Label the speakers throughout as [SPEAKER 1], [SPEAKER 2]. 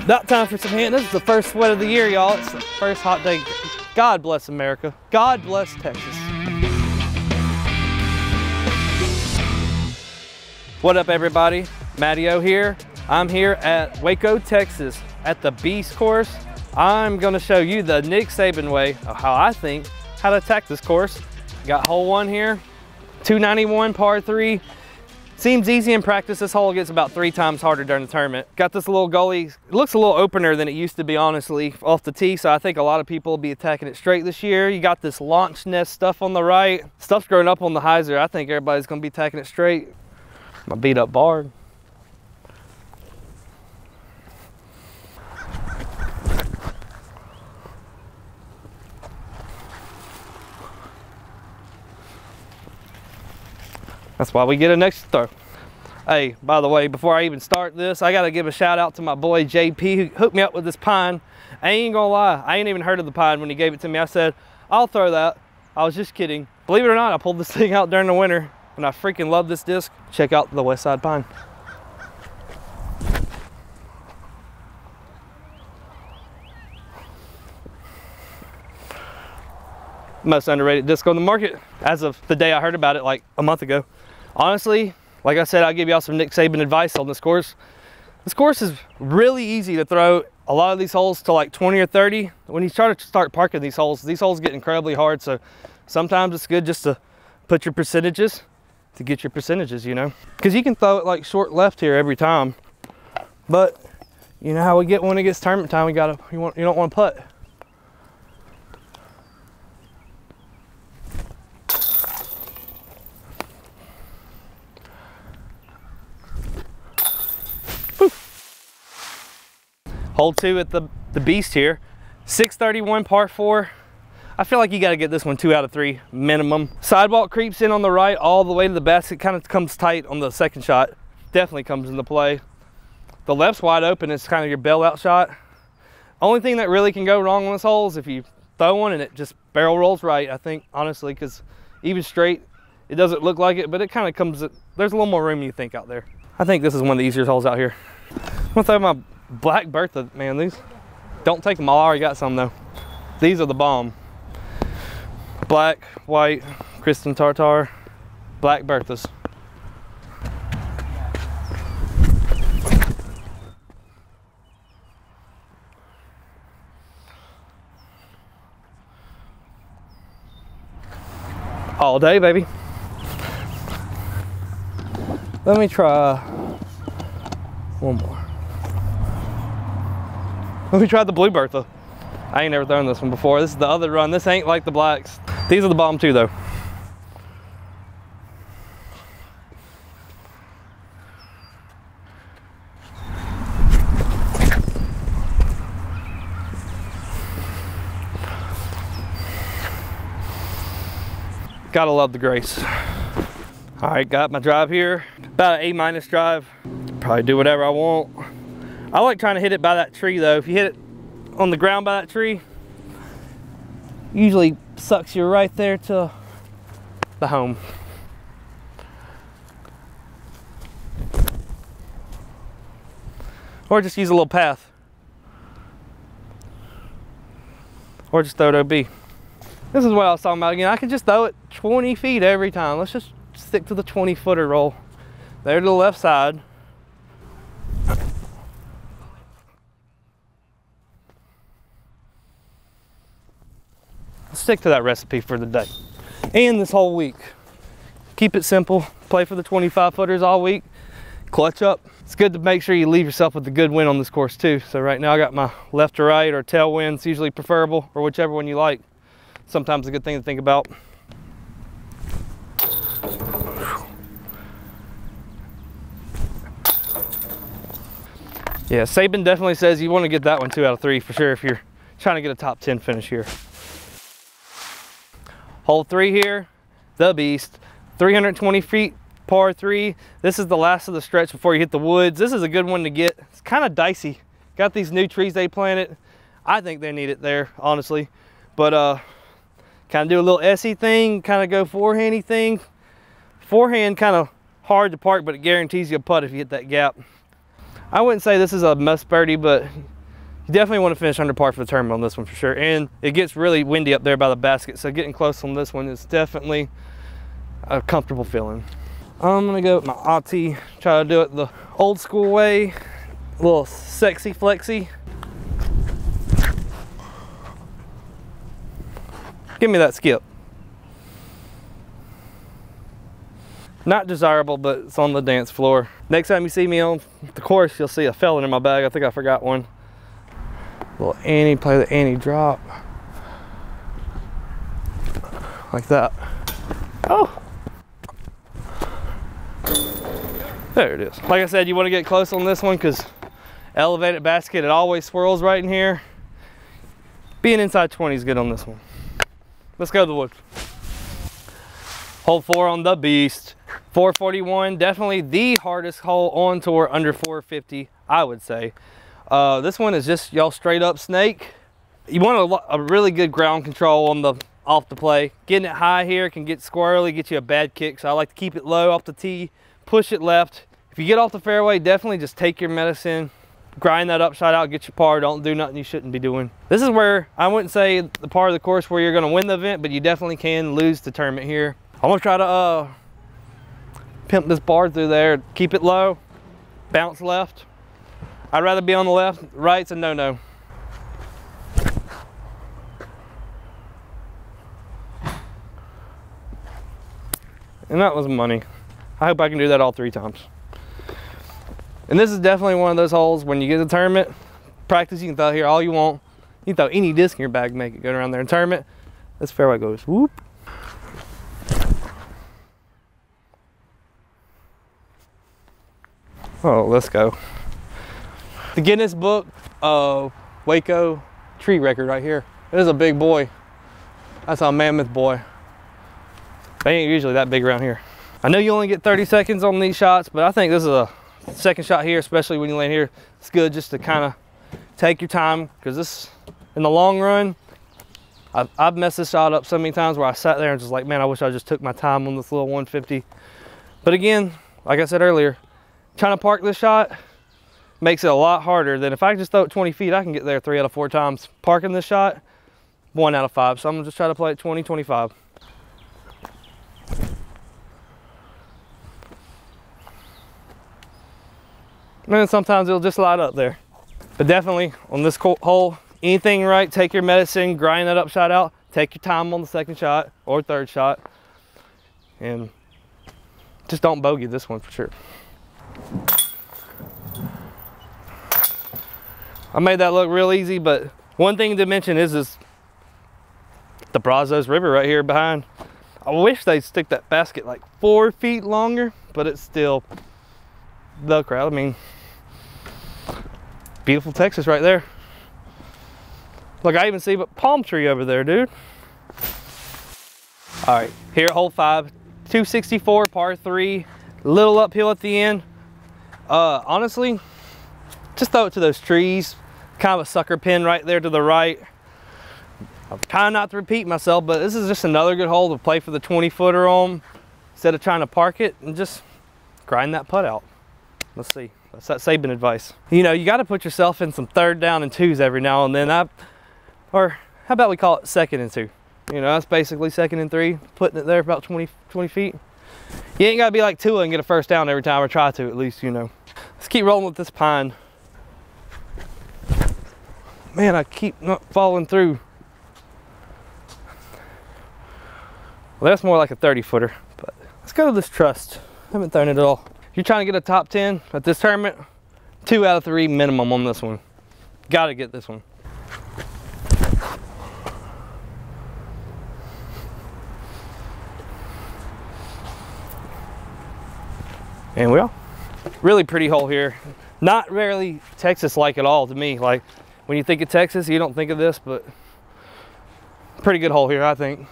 [SPEAKER 1] About time for some hand. This is the first sweat of the year, y'all. It's the first hot day. God bless America. God bless Texas. What up, everybody? MattyO here. I'm here at Waco, Texas at the Beast course. I'm gonna show you the Nick Saban way of how I think how to attack this course. Got hole 1 here, 291 par 3. Seems easy in practice. This hole gets about 3 times harder during the tournament. Got this little gully. It looks a little opener than it used to be, honestly, off the tee. So I think a lot of people will be attacking it straight this year. You got this launch nest stuff on the right. Stuff's growing up on the hyzer. I think everybody's gonna be attacking it straight. My beat up bar. That's why we get an extra throw. Hey, by the way, before I even start this, I gotta give a shout out to my boy JP who hooked me up with this pine. I ain't gonna lie, I ain't even heard of the pine when he gave it to me. I said, I'll throw that. I was just kidding. Believe it or not, I pulled this thing out during the winter and I freaking love this disc. Check out the Westside pine. Most underrated disc on the market as of the day I heard about it, like a month ago. Honestly, like I said, I'll give y'all some Nick Saban advice on this course. This course is really easy to throw a lot of these holes to like 20 or 30. When you start parking these holes get incredibly hard. So sometimes it's good just to put your percentages to get your percentages, you know, because you can throw it like short left here every time. But you know how we get when it gets tournament time, you don't want to putt. Hole 2 at the Beast here, 631 par 4. I feel like you got to get this one 2 out of 3 minimum. Sidewalk creeps in on the right all the way to the basket, kind of comes tight on the second shot. Definitely comes into play. The left's wide open, it's kind of your bailout shot. Only thing that really can go wrong on this hole is if you throw one and it just barrel rolls right, I think, honestly, because even straight, it doesn't look like it, but it kind of comes, there's a little more room than you think out there. I think this is one of the easier holes out here. I'm gonna throw my Black Bertha, man. These don't take them all. I already got some though. These are the bomb. Black, white, Kristen Tartar, Black Berthas. All day, baby. Let me try one more. Let me try the Blue Bertha. I ain't never thrown this one before. This is the other run. This ain't like the blacks. These are the bomb too though. Gotta love the grace. All right, got my drive here. About an A- drive. Probably do whatever I want. I like trying to hit it by that tree though. If you hit it on the ground by that tree, usually sucks you right there to the home. Or just use a little path. Or just throw it OB. This is what I was talking about again. I could just throw it 20 feet every time. Let's just stick to the 20-footer roll. There to the left side. Stick to that recipe for the day and this whole week. Keep it simple. Play for the 25-footers all week. Clutch up. It's good to make sure you leave yourself with a good win on this course too. So right now I got my left to right or tailwind. It's usually preferable, or whichever one you like. Sometimes a good thing to think about. Yeah, Saban definitely says you want to get that one 2 out of 3 for sure if you're trying to get a top 10 finish here. Hole 3 here, the Beast, 320 feet, par 3. This is the last of the stretch before you hit the woods. This is a good one to get. It's kind of dicey. Got these new trees they planted. I think they need it there, honestly. But kind of do a little SE thing, kind of go forehandy thing. Forehand kind of hard to park, but it guarantees you a putt if you hit that gap. I wouldn't say this is a must birdie, but you definitely want to finish under par for the tournament on this one for sure. And it gets really windy up there by the basket, so getting close on this one is definitely a comfortable feeling. I'm gonna go with my Auntie, try to do it the old school way, a little sexy flexy. Give me that skip. Not desirable, but it's on the dance floor. Next time you see me on the course, you'll see a felon in my bag. I think I forgot one. Little Annie, play the Annie drop. Like that. Oh! There it is. Like I said, you want to get close on this one because elevated basket, it always swirls right in here. Being inside 20 is good on this one. Let's go to the wood. Hole 4 on the beast. 441, definitely the hardest hole on tour under 450, I would say. This one is just y'all straight up snake. You want a really good ground control on the off the play. Getting it high here can get squirrely, get you a bad kick. So I like to keep it low off the tee, push it left. If you get off the fairway, definitely just take your medicine, grind that upside out, get your par. Don't do nothing you shouldn't be doing. This is where I wouldn't say the part of the course where you're going to win the event, but you definitely can lose the tournament here. I'm gonna try to pimp this bar through there, keep it low, bounce left. I'd rather be on the left. Right's a no-no. And that was money. I hope I can do that all 3 times. And this is definitely one of those holes when you get to the tournament, practice, you can throw here all you want. You can throw any disc in your bag, make it go around there. In tournament, this fairway goes whoop. Oh, let's go. The Guinness Book Waco tree record right here. It is a big boy. That's a mammoth boy. They ain't usually that big around here. I know you only get 30 seconds on these shots, but I think this is a second shot here, especially when you land here. It's good just to kind of take your time, because this, in the long run, I've messed this shot up so many times where I sat there and just like, man, I wish I just took my time on this little 150. But again, like I said earlier, trying to park this shot makes it a lot harder than if I just throw it 20 feet, I can get there 3 out of 4 times. Parking this shot, 1 out of 5. So I'm gonna just try to play it 20, 25. And sometimes it'll just light up there. But definitely on this hole, anything right, take your medicine, grind that upside out, take your time on the second shot or third shot, and just don't bogey this one for sure. I made that look real easy, but one thing to mention is the Brazos River right here behind. I wish they'd stick that basket like 4 feet longer, but it's still the crowd. I mean, beautiful Texas right there. Look, I even see a palm tree over there, dude. All right, here at hole 5, 264 par 3, little uphill at the end. Honestly, just throw it to those trees. Kind of a sucker pin right there to the right. I'm trying not to repeat myself, but this is just another good hole to play for the 20-footer on instead of trying to park it and just grind that putt out. Let's see. That's that Saban advice. You know, you got to put yourself in some 3rd down and 2s every now and then. Or how about we call it 2nd and 2? You know, that's basically 2nd and 3, putting it there about 20 feet. You ain't got to be like Tua and get a 1st down every time, or try to at least, you know. Let's keep rolling with this pine. Man, I keep not falling through. Well, that's more like a 30-footer, but let's go to this trust. I haven't thrown it at all. If you're trying to get a top 10 at this tournament, 2 out of 3 minimum on this one. Got to get this one. And we are. Really pretty hole here. Not really Texas-like at all to me. Like, when you think of Texas, you don't think of this, but pretty good hole here, I think.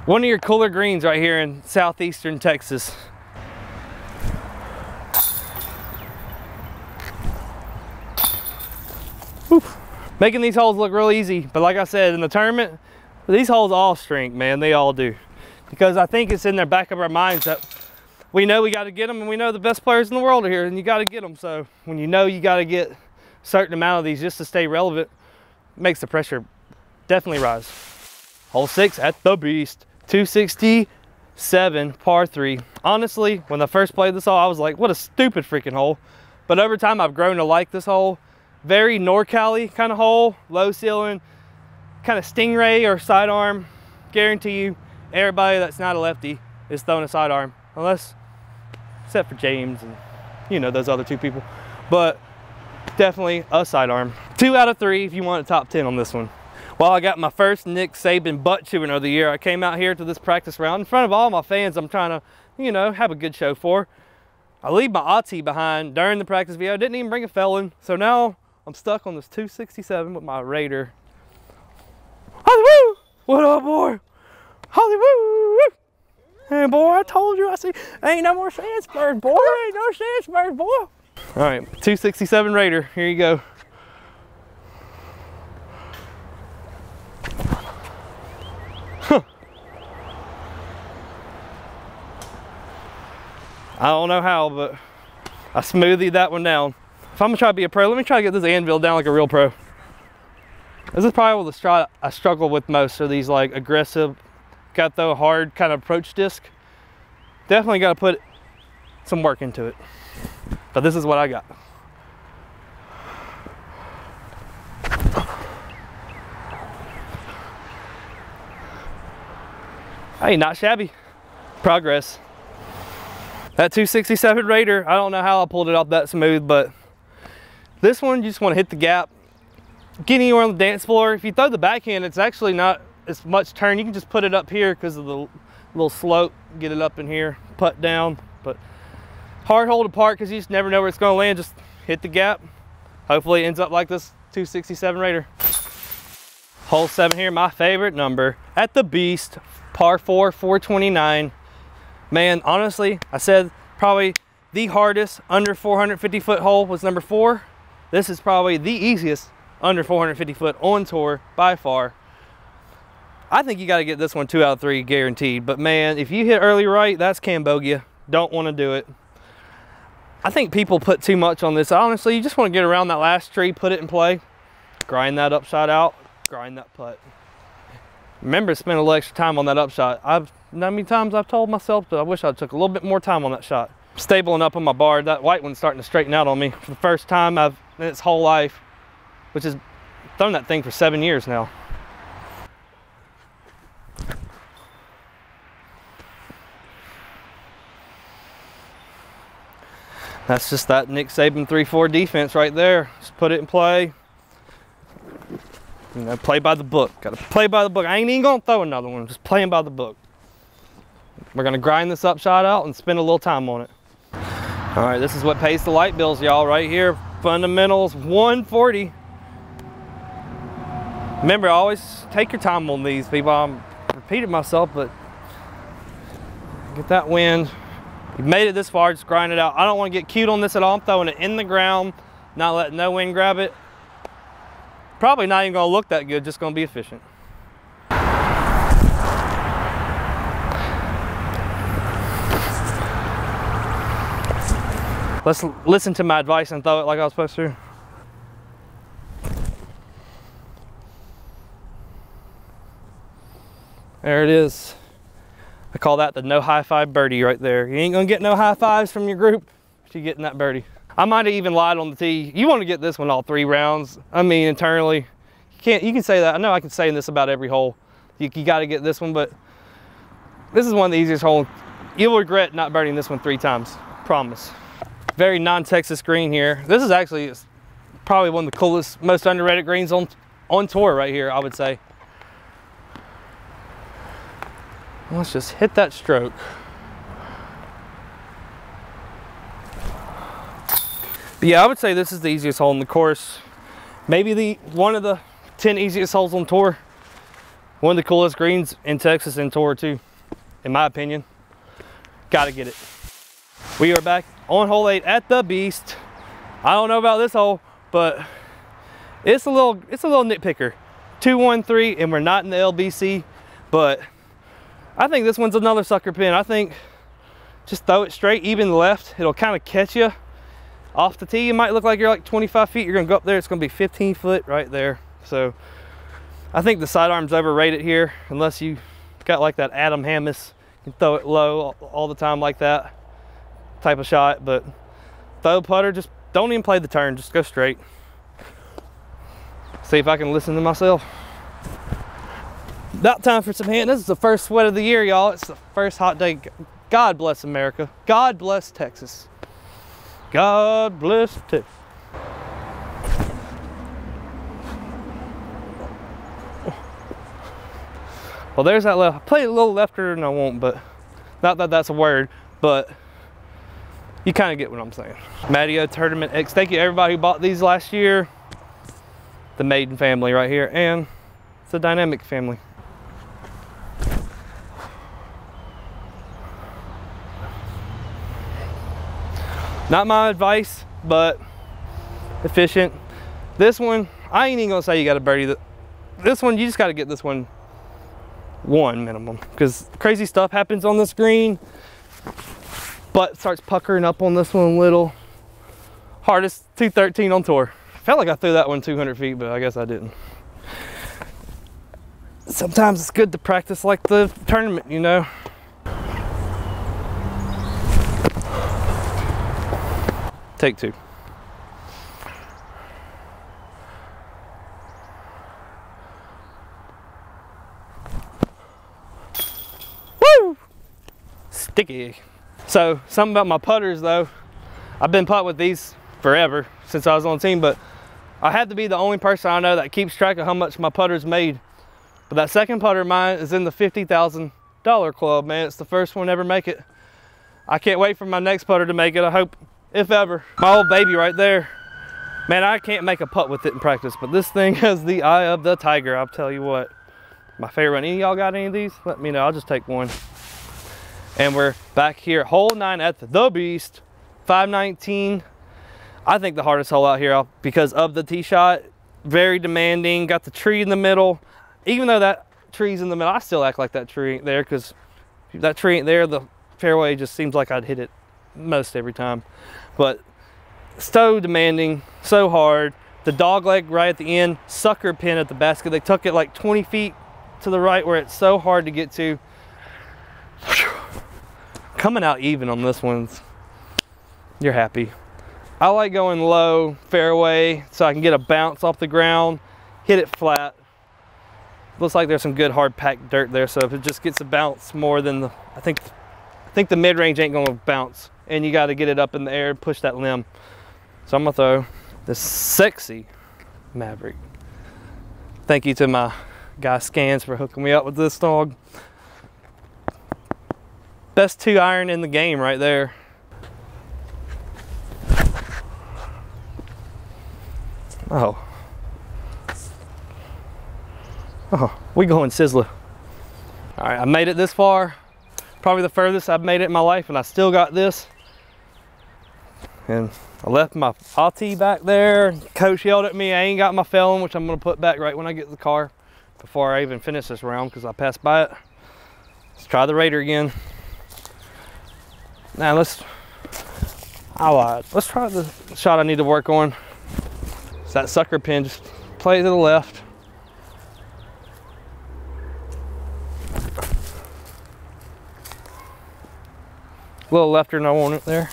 [SPEAKER 1] One of your cooler greens right here in southeastern Texas. Whew. Making these holes look real easy, but like I said, in the tournament, these holes all shrink, man. They all do. Because I think it's in the back of our minds that we know we got to get them, and we know the best players in the world are here, and you got to get them. So when you know you got to get a certain amount of these just to stay relevant, makes the pressure definitely rise. Hole 6 at the Beast, 267 par 3. Honestly, when I first played this hole, I was like, what a stupid freaking hole. But over time, I've grown to like this hole. Very NorCal-y kind of hole, low ceiling, kind of stingray or sidearm. Guarantee you, everybody that's not a lefty is throwing a sidearm, except for James and, you know, those other 2 people. But definitely a sidearm. 2 out of 3 if you want a top 10 on this one. Well, I got my first Nick Saban butt chewing of the year. I came out here to this practice round in front of all my fans I'm trying to, you know, have a good show for. I leave my Auntie behind during the practice video. Didn't even bring a felon. So now I'm stuck on this 267 with my Raider. Hollywood! What up, boy? Hollywood! Hey, boy, I told you. I see. Ain't no more Sandsburg, boy. Ain't no Sandsburg, boy. All right, 267 Raider. Here you go. Huh. I don't know how, but I smoothied that one down. If I'm gonna try to be a pro, let me try to get this anvil down like a real pro. This is probably the shot I struggle with most, are these like aggressive, got to throw a hard kind of approach disc. Definitely got to put some work into it. But this is what I got. Hey, not shabby. Progress. That 267 Raider, I don't know how I pulled it off that smooth, but this one, you just want to hit the gap. Get anywhere on the dance floor. If you throw the backhand, it's actually not as much turn. You can just put it up here because of the little slope. Get it up in here, putt down. But hard hole to park because you just never know where it's going to land. Just hit the gap. Hopefully it ends up like this 267 Raider. Hole 7 here, my favorite number at the Beast, par 4, 429. Man, honestly, I said probably the hardest under 450 foot hole was number 4. This is probably the easiest under 450 foot on tour by far. I think you got to get this one 2 out of 3 guaranteed. But man, if you hit early right, that's Cambogia. Don't want to do it. I think people put too much on this. Honestly, you just want to get around that last tree, put it in play, grind that upshot out, grind that putt. Remember, spend a little extra time on that upshot. How many times I've told myself that I wish I took a little bit more time on that shot. Stabling up on my bar, that white one's starting to straighten out on me for the first time in its whole life, which is thrown that thing for 7 years now. That's just that Nick Saban 3-4 defense right there. Just put it in play. You know, play by the book. Got to play by the book. I ain't even gonna throw another one. Just playing by the book. We're gonna grind this up shot out and spend a little time on it. All right, this is what pays the light bills, y'all, right here. Fundamentals 140. Remember, always take your time on these, people. I'm repeating myself, but get that wind. You made it this far, just grind it out. I don't want to get cute on this at all. I'm throwing it in the ground, not letting no wind grab it. Probably not even gonna look that good, just gonna be efficient. Let's listen to my advice and throw it like I was supposed to. There it is. I call that the no high five birdie right there. You ain't gonna get no high fives from your group if you're getting that birdie. I might have even lied on the tee. You want to get this one all 3 rounds. I mean, internally, you can say that. I know I can say this about every hole. You got to get this one, but this is one of the easiest holes. You'll regret not birdieing this one 3 times, promise. Very non-Texas green here. This is actually probably one of the coolest, most underrated greens on tour right here, I would say. Let's just hit that stroke. But yeah, I would say this is the easiest hole in the course. Maybe one of the 10 easiest holes on tour. One of the coolest greens in Texas in tour too, in my opinion. Gotta get it. We are back on hole 8 at the Beast. I don't know about this hole, but it's a little nitpicker. 213, and we're not in the LBC, but I think this one's another sucker pin. I think just throw it straight, even left. It'll kind of catch you off the tee. It might look like you're like 25 feet. You're gonna go up there, it's gonna be 15 foot right there. So I think the sidearm's overrated here, unless you got like that Adam Hammis, you can throw it low all the time like that type of shot. But throw putter, just don't even play the turn, just go straight. See if I can listen to myself. About time for some hand. This is the first sweat of the year, y'all. It's the first hot day. God bless America. God bless Texas. God bless Texas. Well, there's that left. I played a little lefter than I won't, but not that that's a word, but you kind of get what I'm saying. MattyO's Tournament X. Thank you everybody who bought these last year. The Maiden family right here, and it's a dynamic family. Not my advice, but efficient. This one, I ain't even gonna say you gotta birdie this one. You just gotta get this one minimum, because crazy stuff happens on this green. Butt starts puckering up on this one a little. Hardest 213 on tour. Felt like I threw that one 200 feet, but I guess I didn't. Sometimes it's good to practice like the tournament, you know. Take two. Woo! Sticky. So, something about my putters though. I've been putting with these forever, since I was on the team, but I had to be the only person I know that keeps track of how much my putters made. But that second putter of mine is in the $50,000 club, man. It's the first one to ever make it. I can't wait for my next putter to make it, I hope, if ever. My old baby right there. Man, I can't make a putt with it in practice, but this thing has the eye of the tiger, I'll tell you what. My favorite one. Any of y'all got any of these? Let me know, I'll just take one. And we're back here, hole 9 at the Beast, 519. I think the hardest hole out here because of the tee shot. Very demanding, got the tree in the middle. Even though that tree's in the middle, I still act like that tree ain't there, because if that tree ain't there, the fairway just seems like I'd hit it most every time. But so demanding, so hard. The dog leg right at the end, sucker pin at the basket. They took it like 20 feet to the right where it's so hard to get to. Coming out even on this one, you're happy. I like going low fairway so I can get a bounce off the ground, hit it flat. Looks like there's some good hard packed dirt there, so if it just gets a bounce more than the, I think the mid-range ain't gonna bounce, and you gotta get it up in the air and push that limb. So I'm gonna throw this sexy Maverick. Thank you to my guy Scans for hooking me up with this dog. Best 2-iron in the game right there. Oh, we going Sizzler. All right, I made it this far. Probably the furthest I've made it in my life, and I still got this. And I left my tee back there. Coach yelled at me. I ain't got my felon, which I'm gonna put back right when I get in the car before I even finish this round, because I passed by it. Let's try the Raider again. Now let's try the shot I need to work on. It's that sucker pin, just play to the left. A little lefter than I want it there.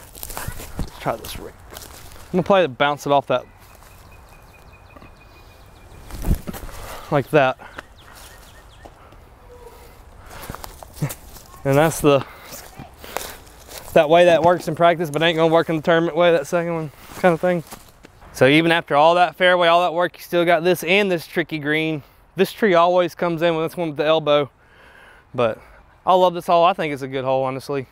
[SPEAKER 1] Let's try this ring. I'm gonna play to bounce it off that, like that. And that's that way that works in practice, but ain't gonna work in the tournament way, that second one kind of thing. So even after all that fairway, all that work, you still got this and this tricky green. This tree always comes in with this one with the elbow. But I love this hole. I think it's a good hole, honestly.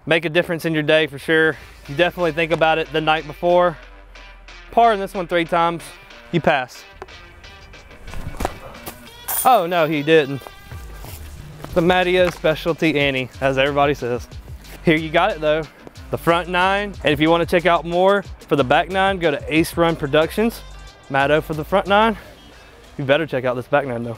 [SPEAKER 1] Make a difference in your day for sure. You definitely think about it the night before. Parring this one 3 times, you pass. Oh no, he didn't. The MattyO's specialty Annie, as everybody says. Here you got it though. The front 9, and if you want to check out more for the back 9, go to Ace Run Productions. MattyO for the front 9. You better check out this back 9 though.